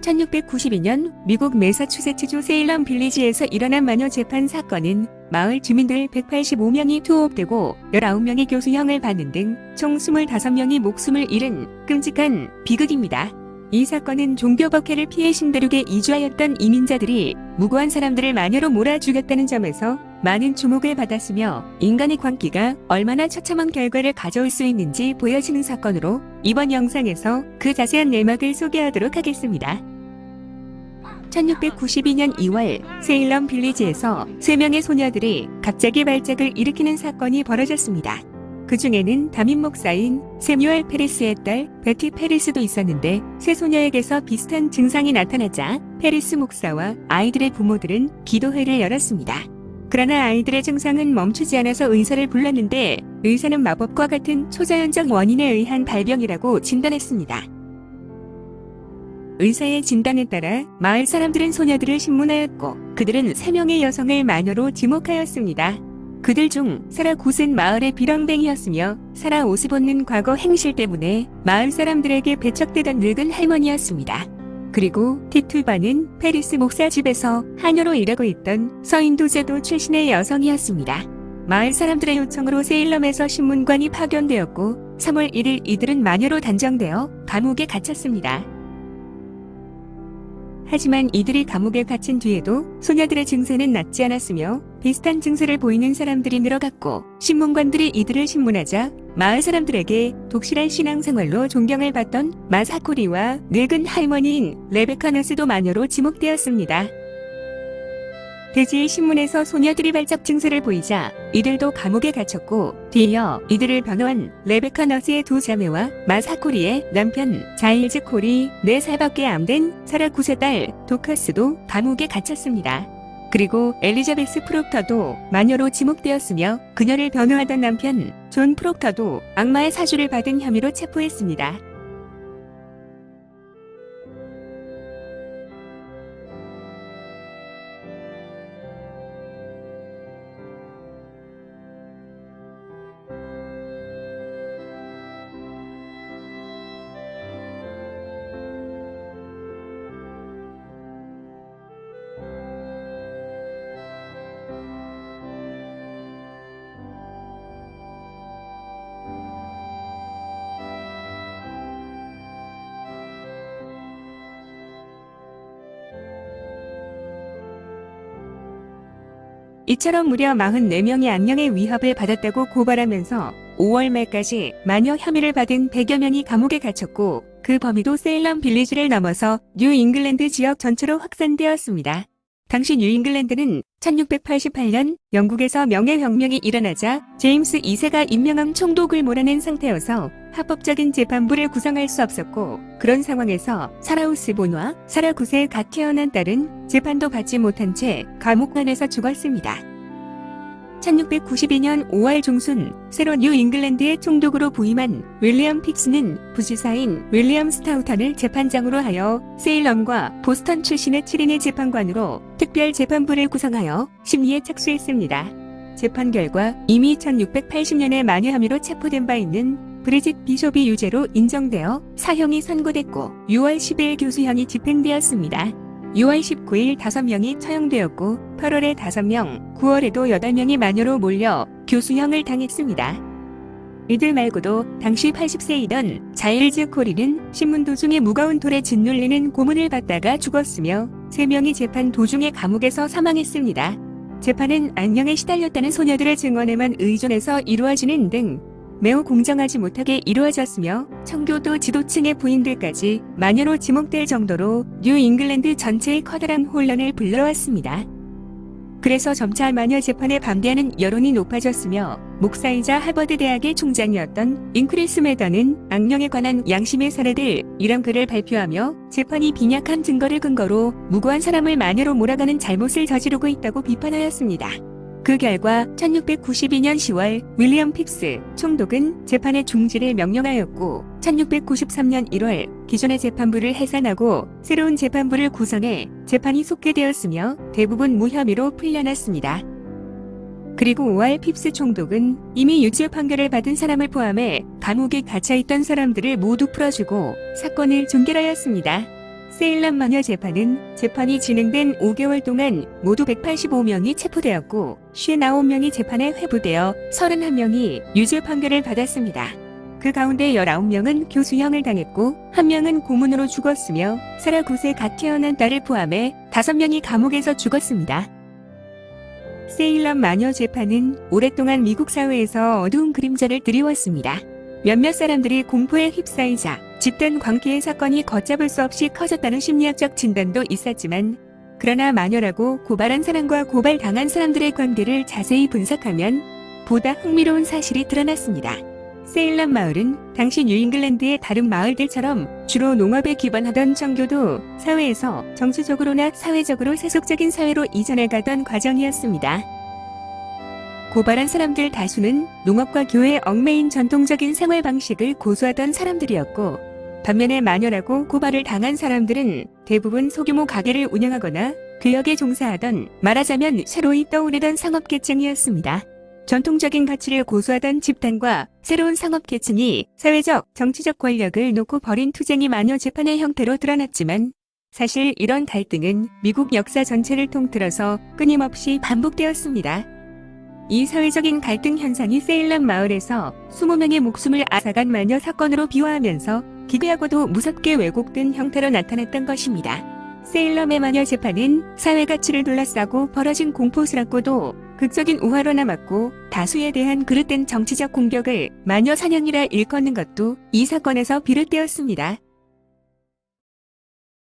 1692년 미국 매사추세츠주 세일럼 빌리지에서 일어난 마녀 재판 사건은 마을 주민들 185명이 투옥되고 19명이 교수형을 받는 등 총 25명이 목숨을 잃은 끔찍한 비극입니다. 이 사건은 종교법회를 피해 신대륙에 이주하였던 이민자들이 무고한 사람들을 마녀로 몰아 죽였다는 점에서 많은 주목을 받았으며 인간의 광기가 얼마나 처참한 결과를 가져올 수 있는지 보여지는 사건으로 이번 영상에서 그 자세한 내막을 소개하도록 하겠습니다. 1692년 2월 세일럼 빌리지에서 3명의 소녀들이 갑자기 발작을 일으키는 사건이 벌어졌습니다. 그 중에는 담임 목사인 세뮤얼 페리스의 딸 베티 페리스도 있었는데 세 소녀에게서 비슷한 증상이 나타나자 페리스 목사와 아이들의 부모들은 기도회를 열었습니다. 그러나 아이들의 증상은 멈추지 않아서 의사를 불렀는데 의사는 마법과 같은 초자연적 원인에 의한 발병이라고 진단했습니다. 의사의 진단에 따라 마을 사람들은 소녀들을 신문하였고 그들은 3명의 여성을 마녀로 지목하였습니다. 그들 중 사라 굿은 마을의 비렁뱅이였으며 사라 오스본은 과거 행실 때문에 마을 사람들에게 배척되던 늙은 할머니였습니다. 그리고 티툴바는 페리스 목사 집에서 하녀로 일하고 있던 서인도 제도 출신의 여성이었습니다. 마을 사람들의 요청으로 세일럼에서 신문관이 파견되었고 3월 1일 이들은 마녀로 단정되어 감옥에 갇혔습니다. 하지만 이들이 감옥에 갇힌 뒤에도 소녀들의 증세는 낫지 않았으며 비슷한 증세를 보이는 사람들이 늘어갔고 신문관들이 이들을 신문하자 마을 사람들에게 독실한 신앙생활로 존경을 받던 마사코리와 늙은 할머니인 레베카 너스도 마녀로 지목되었습니다. 대지의 신문에서 소녀들이 발작 증세를 보이자 이들도 감옥에 갇혔고 뒤이어 이들을 변호한 레베카 너스의 두 자매와 마사코리의 남편 자일즈 콜이 4살밖에 안 된 사라 굿의 딸 도카스도 감옥에 갇혔습니다. 그리고 엘리자베스 프록터도 마녀로 지목되었으며 그녀를 변호하던 남편 존 프록터도 악마의 사주를 받은 혐의로 체포했습니다. 이처럼 무려 44명이 악령의 위협을 받았다고 고발하면서 5월 말까지 마녀 혐의를 받은 100여 명이 감옥에 갇혔고 그 범위도 세일럼 빌리지를 넘어서 뉴 잉글랜드 지역 전체로 확산되었습니다. 당시 뉴 잉글랜드는 1688년 영국에서 명예혁명이 일어나자 제임스 2세가 임명한 총독을 몰아낸 상태여서 합법적인 재판부를 구성할 수 없었고 그런 상황에서 사라 오스본과 사라 굿의 갓 태어난 딸은 재판도 받지 못한 채 감옥 안에서 죽었습니다. 1692년 5월 중순 새로 뉴 잉글랜드의 총독으로 부임한 윌리엄 픽스는 부지사인 윌리엄 스타우턴을 재판장으로 하여 세일럼과 보스턴 출신의 7인의 재판관으로 특별 재판부를 구성하여 심리에 착수했습니다. 재판 결과 이미 1680년에 마녀 혐의로 체포된 바 있는 브리짓 비숍이 유죄로 인정되어 사형이 선고됐고 6월 10일 교수형이 집행되었습니다. 6월 19일 5명이 처형되었고 8월에 5명, 9월에도 8명이 마녀로 몰려 교수형을 당했습니다. 이들 말고도 당시 80세이던 자일즈 코리는 신문 도중에 무거운 돌에 짓눌리는 고문을 받다가 죽었으며 3명이 재판 도중에 감옥에서 사망했습니다. 재판은 악령에 시달렸다는 소녀들의 증언에만 의존해서 이루어지는 등 매우 공정하지 못하게 이루어졌으며 청교도 지도층의 부인들까지 마녀로 지목될 정도로 뉴 잉글랜드 전체의 커다란 혼란을 불러왔습니다. 그래서 점차 마녀 재판에 반대하는 여론이 높아졌으며 목사이자 하버드 대학의 총장이었던 잉크리스 매더는 악령에 관한 양심의 사례들 이런 글을 발표하며 재판이 빈약한 증거를 근거로 무고한 사람을 마녀로 몰아가는 잘못을 저지르고 있다고 비판하였습니다. 그 결과 1692년 10월 윌리엄 픽스 총독은 재판의 중지를 명령하였고 1693년 1월 기존의 재판부를 해산하고 새로운 재판부를 구성해 재판이 속개되었으며 대부분 무혐의로 풀려났습니다. 그리고 5월 핍스 총독은 이미 유죄 판결을 받은 사람을 포함해 감옥에 갇혀있던 사람들을 모두 풀어주고 사건을 종결하였습니다. 세일남 마녀 재판은 재판이 진행된 5개월 동안 모두 185명이 체포되었고 59명이 재판에 회부되어 31명이 유죄 판결을 받았습니다. 그 가운데 19명은 교수형을 당했고 1명은 고문으로 죽었으며 사라 9세 갓 태어난 딸을 포함해 5명이 감옥에서 죽었습니다. 세일남 마녀 재판은 오랫동안 미국 사회에서 어두운 그림자를 드리웠습니다. 몇몇 사람들이 공포에 휩싸이자 집단 광기의 사건이 걷잡을 수 없이 커졌다는 심리학적 진단도 있었지만, 그러나 마녀라고 고발한 사람과 고발당한 사람들의 관계를 자세히 분석하면 보다 흥미로운 사실이 드러났습니다. 세일남 마을은 당시 뉴잉글랜드의 다른 마을들처럼 주로 농업에 기반하던 정교도 사회에서 정치적으로나 사회적으로 세속적인 사회로 이전해가던 과정이었습니다. 고발한 사람들 다수는 농업과 교회에 얽매인 전통적인 생활 방식을 고수하던 사람들이었고, 반면에 마녀라고 고발을 당한 사람들은 대부분 소규모 가게를 운영하거나 교역에 종사하던, 말하자면 새로이 떠오르던 상업계층이었습니다. 전통적인 가치를 고수하던 집단과 새로운 상업계층이 사회적, 정치적 권력을 놓고 벌인 투쟁이 마녀 재판의 형태로 드러났지만, 사실 이런 갈등은 미국 역사 전체를 통틀어서 끊임없이 반복되었습니다. 이 사회적인 갈등 현상이 세일남 마을에서 20명의 목숨을 앗아간 마녀 사건으로 비화하면서 기괴하고도 무섭게 왜곡된 형태로 나타났던 것입니다. 세일럼의 마녀 재판은 사회 가치를 둘러싸고 벌어진 공포스럽고도 극적인 우화로 남았고, 다수에 대한 그릇된 정치적 공격을 마녀 사냥이라 일컫는 것도 이 사건에서 비롯되었습니다.